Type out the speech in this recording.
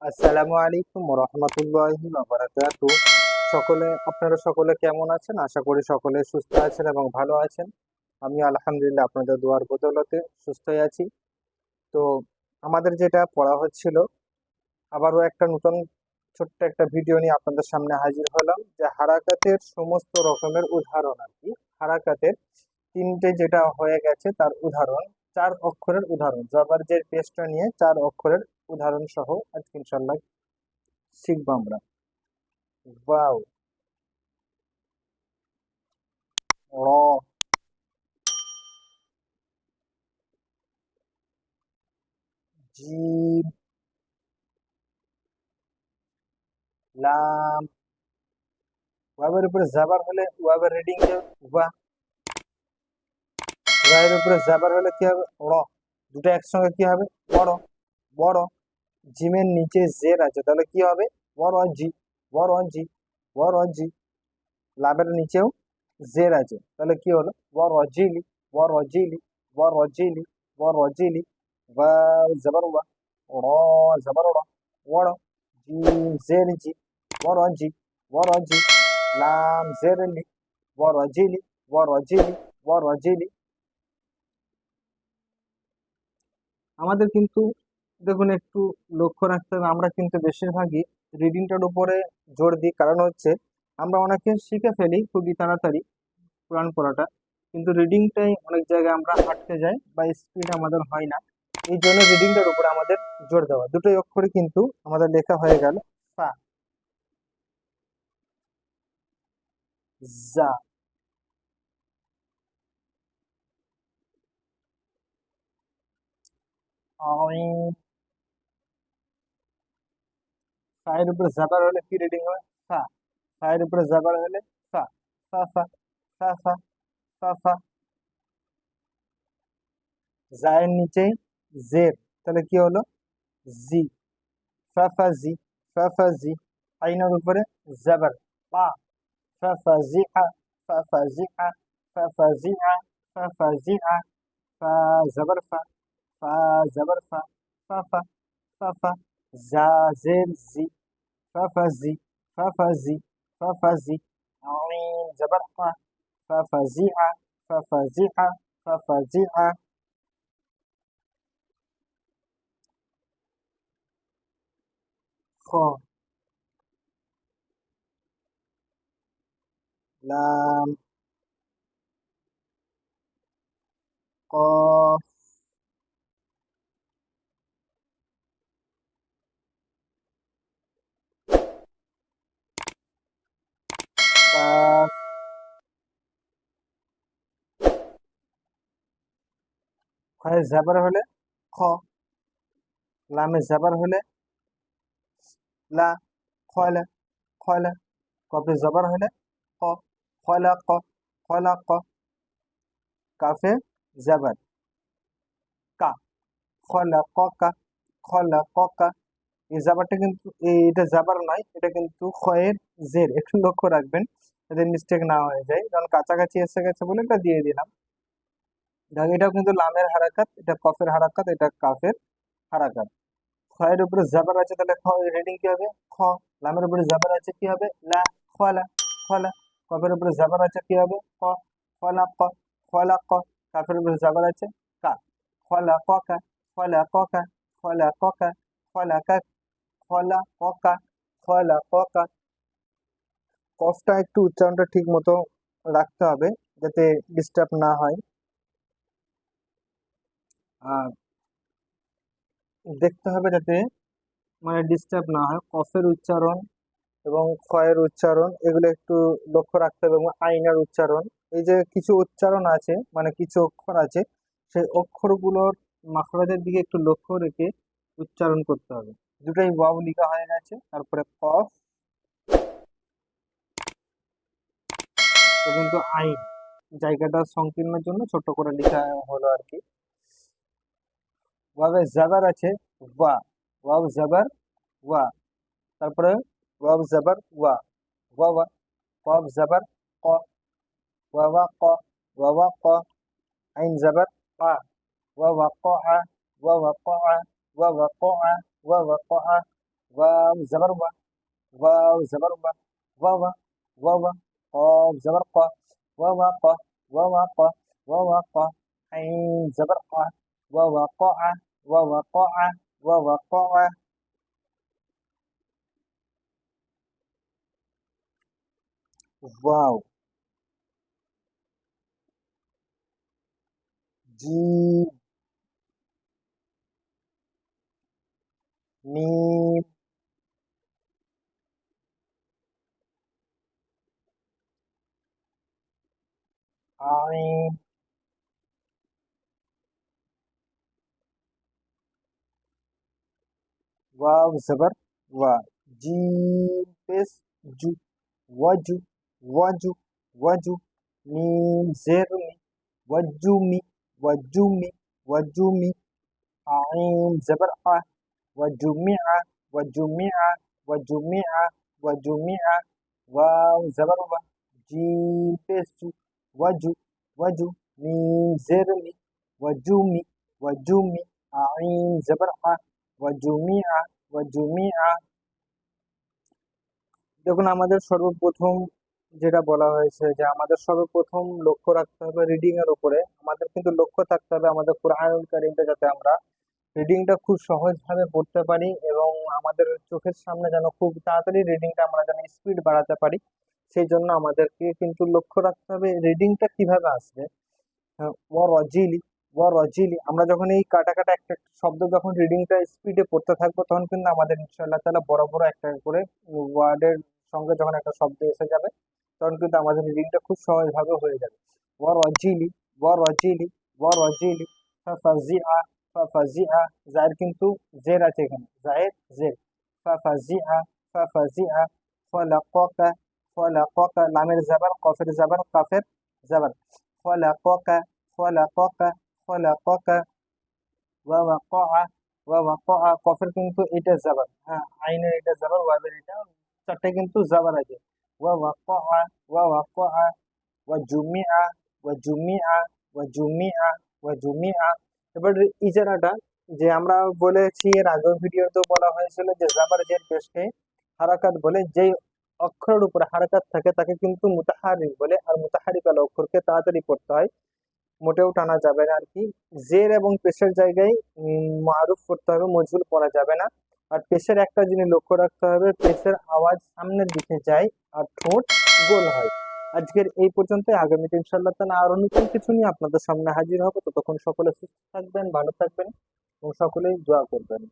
আসসালামু আলাইকুম রহমতুল্লাহি বারাকাতু। আপনারা সকলে কেমন আছেন? আশা করি সকলে সুস্থ আছেন এবং ভালো আছেন। আমি আলহামদুলিল্লাহ আপনাদের দোয়ার বদৌলতে সুস্থই আছি। তো আমাদের যেটা পড়া হচ্ছিল, আবারও একটা নতুন ছোট্ট একটা ভিডিও নিয়ে আপনাদের সামনে হাজির হলাম, যে হারাকাতের সমস্ত রকমের উদাহরণ আর কি। হারাকাতের তিনটে যেটা হয়ে গেছে তার উদাহরণ, 4 অক্ষরের উদাহরণ, জবর জের পেশটা নিয়ে 4 অক্ষরের উদাহরণ সহ আজকে ইনশাল্লাহ শিখবো আমরা। ওয়াও, র, জিম, লাম। ওয়াবের উপরে জাবার হলে ওয়াবের রিডিং কি হবে? ওয়া। ওয়াবের উপরে জাবার হলে কি হবে? র। দুটো একসঙ্গে কি হবে? বড়। বড়। জিমের নিচে জের আছে, তাহলে কি হবে? বড় জি। বড় জি। বড় জি। লাভের নিচেও জের আছে, তাহলে কি হলো? বড় জিলি। বড় জিলি। বড় জিলি। বড় জিলি। বা জাবার ওয়া। র জাবার র। বড়। জিম জের জি। বড় জি। বড় জি। লাম জের লি। বড় জিলি। বড় জিলি। বড় জিলি। আমাদের কিন্তু দেখুন, একটু লক্ষ্য রাখতে হবে, আমরা কিন্তু বেশিরভাগই রিডিংটার উপরে জোর দিই। কারণ হচ্ছে আমরা অনেকে শিখে ফেলি খুবই তাড়াতাড়ি কোরআন পড়াটা, কিন্তু রিডিংটাই অনেক জায়গায় আমরা আটকে যাই বা স্পিড আমাদের হয় না। এই জন্য রিডিংটার উপরে আমাদের জোর দেওয়া। দুটোই অক্ষরে কিন্তু আমাদের লেখা হয়ে গেল ফা, জা, আইন। ফায়ের উপরে জাবার হলে কি রিডিং হয়? ফা। ফায়ের উপরে জাবার হলে ফা। ফা ফা। ফা ফা। ফা ফা। জায়ের নিচে জের, তাহলে কি হলো? জি। ফাফাজি। ফাফাজি। আইনের উপরে জাবার পা। ফাফাজিআ। ফাফাজিআ। ফাফাজিআ। ফাফাজিআ। ফা জাবার ফা। ফা জাবার ফা। ফাফা। ফাফা। জা জের জি। ফাফাজি। ফাফাজি। ফাফাজি। আইন জাবার আ। ফাফাজিআ। ফাফাজিআ। ফাফাজিআ। খ, লাম, কফ, কাফ। খয়ে জাবার হলে খ। লামে জাবার হলে লা। খয়লা। খয়লা। কফে জবর হলে ক। খয়লা ক। খয়লা ক। কাফে জাবার কা। খয়লা ক কা। খয়লা ক কা। এই জাবারটা কিন্তু এটা জাবার নয়, এটা কিন্তু খয়ের জের, একটু লক্ষ্য রাখবেন যাতে মিস্টেক না হয়ে যায়, কারণ কাছাকাছি এসে গেছে বলে এটা দিয়ে দিলাম। দেখো, এটাও কিন্তু লামের হারাকাত, এটা কফের হারাকাত, এটা কাফের হারাকাত। খয়ের উপরে জাবার আছে, তাহলে খ রিডিং কি হবে? খ। লামের উপরে জাবার আছে, কি হবে? লা। খলা। খলা। কফের উপরে জাবার আছে, কি হবে? ক। খলা ক। খলা ক। কাফের উপরে জাবার আছে, কা। খলা ক কা। খলা ক কা। খলা ক কা। খলা কা। খলা ক কা। খলা ক কা। কফটা একটু উচ্চারণটা ঠিক মতো রাখতে হবে, যাতে ডিস্টার্ব না হয়। আর দেখতে হবে যাতে মানে ডিস্টার্ব না হয় কফের উচ্চারণ এবং ক্ষয়ের উচ্চারণ, এগুলো একটু লক্ষ্য রাখতে হবে। এবং আইনের উচ্চারণ, এই যে কিছু উচ্চারণ আছে, মানে কিছু অক্ষর আছে, সেই অক্ষরগুলোর মাখরাজের দিকে একটু লক্ষ্য রেখে উচ্চারণ করতে হবে। দুটাই ওয়াও লিখা হয়ে গেছে, তারপরে কফ, কিন্তু আইন জায়গাটা সংকীর্ণের জন্য ছোট করে লেখা হলো আর কি। ওয়াবে জাবার আছে ওয়া। ওয়াও জাবার ওয়া। তারপরে ওয়াও জাবার ওয়া। ওয়া ওয়া। কফ জাবার ক। ওয়া ওয়া ক। ওয়া ওয়া ক। আইন জাবার আ। ওয়া ওয়া ক আ। ওয়া ওয়া ক আ। ওয়া ওয়া ক আ। ওয়া ওয়া ক আ। واو زبر وا، واو زبر وا، واوا واوا. قاف زبر قا، واوا قا، واوا قا، واوا قا. عين زبر قا، ووقع، ووقع، ووقع. واو. جيم. ميم. عين. واو زبر وا. جيم بس جو. وجو. وجو. وجو. ميم زير مي. وجومي. وجومي. وجومي. عين زبر ع، وجمع. وجمع. وجمع. وجمع. واو زبر و. جيم بس جو. وجو. وجو. ميم زير مي. وجومي. وجومي. عين زبر ع، وجمع. وجمع. দেখুন আমাদের সর্বপ্রথম যেটা বলা হয়েছে যে আমাদের সর্বপ্রথম লক্ষ্য রাখতে হবে রিডিং এর উপরে। আমাদের কিন্তু লক্ষ্য থাকতে হবে আমাদের কোরআনুল কারীমটা যাতে আমরা রিডিংটা খুব সহজভাবে পড়তে পারি এবং আমাদের চোখের সামনে যেন খুব তাড়াতাড়ি রিডিংটা আমরা যেন স্পিড বাড়াতে পারি। সেই জন্য আমাদেরকে কিন্তু লক্ষ্য রাখতে হবে রিডিংটা কিভাবে আসবে। ও রজিলি, ও রজিলি, আমরা যখন এই কাটা কাটা একটা একটা শব্দ যখন রিডিংটা স্পিডে পড়তে থাকবো তখন কিন্তু আমাদের ইনশাআল্লাহ তাআলা বড় বড় একটা করে ওয়ার্ডের সঙ্গে যখন একটা শব্দ এসে যাবে তখন কিন্তু আমাদের রিডিংটা খুব সহজভাবে হয়ে যাবে। ও রজিলি, ও রজিলি, ও রজিলি। ফাফাজিআ, ফাফাজিআ। জায়ের কিন্তু জের আছে এখানে, জায়ের জের। ফাফাজিআ, ফাফাজিআ। ফলাকাকা, ফলাকাকা। লামের জাবার, কফের জাবার, কাফের জাবার। ফলাকাকা, ফলাকাকা, ফলাকাকা। ওয়াওয়াকাআ, ওয়াওয়াকাআ। কফের কিন্তু এটা জাবার, হ্যাঁ, আইনের এটা জাবার, ওয়াবের এটা, চারটে কিন্তু জাবার আছে। ওয়াওয়াকাআ, ওয়াওয়াকাআ। ওয়াজুমিআ, ওয়াজুমিআ, ওয়াজুমিআ, ওয়াজুমিআ। এবার ইজারাটা যে আমরা বলেছি এর আগের ভিডিওতে বলা হয়েছিল যে জাবার জের পেশকে হারাকাত বলে, যেই অক্ষরের উপরে হারাকাত থাকে তাকে কিন্তু মুতাহারিক বলে, আর মুতাহারিক আল অক্ষরকে তাড়াতাড়ি পড়তে হয়, মোটেও টানা যাবে না আর কি। জের এবং পেশের জায়গায় মারুফ করতে হবে, মজহুল পড়া যাবে না। আর পেশের একটা জিনিস লক্ষ্য রাখতে হবে, পেশের আওয়াজ সামনের দিকে যায় আর ঠোঁট গোল হয়। আজকের এই পর্যন্ত, আগামীতে ইনশাআল্লাহ তাআলা আরো নতুন কিছু নিয়ে আপনাদের সামনে হাজির হব। ততক্ষণ সকলে সুস্থ থাকবেন, ভালো থাকবেন এবং সকলেই দোয়া করবেন।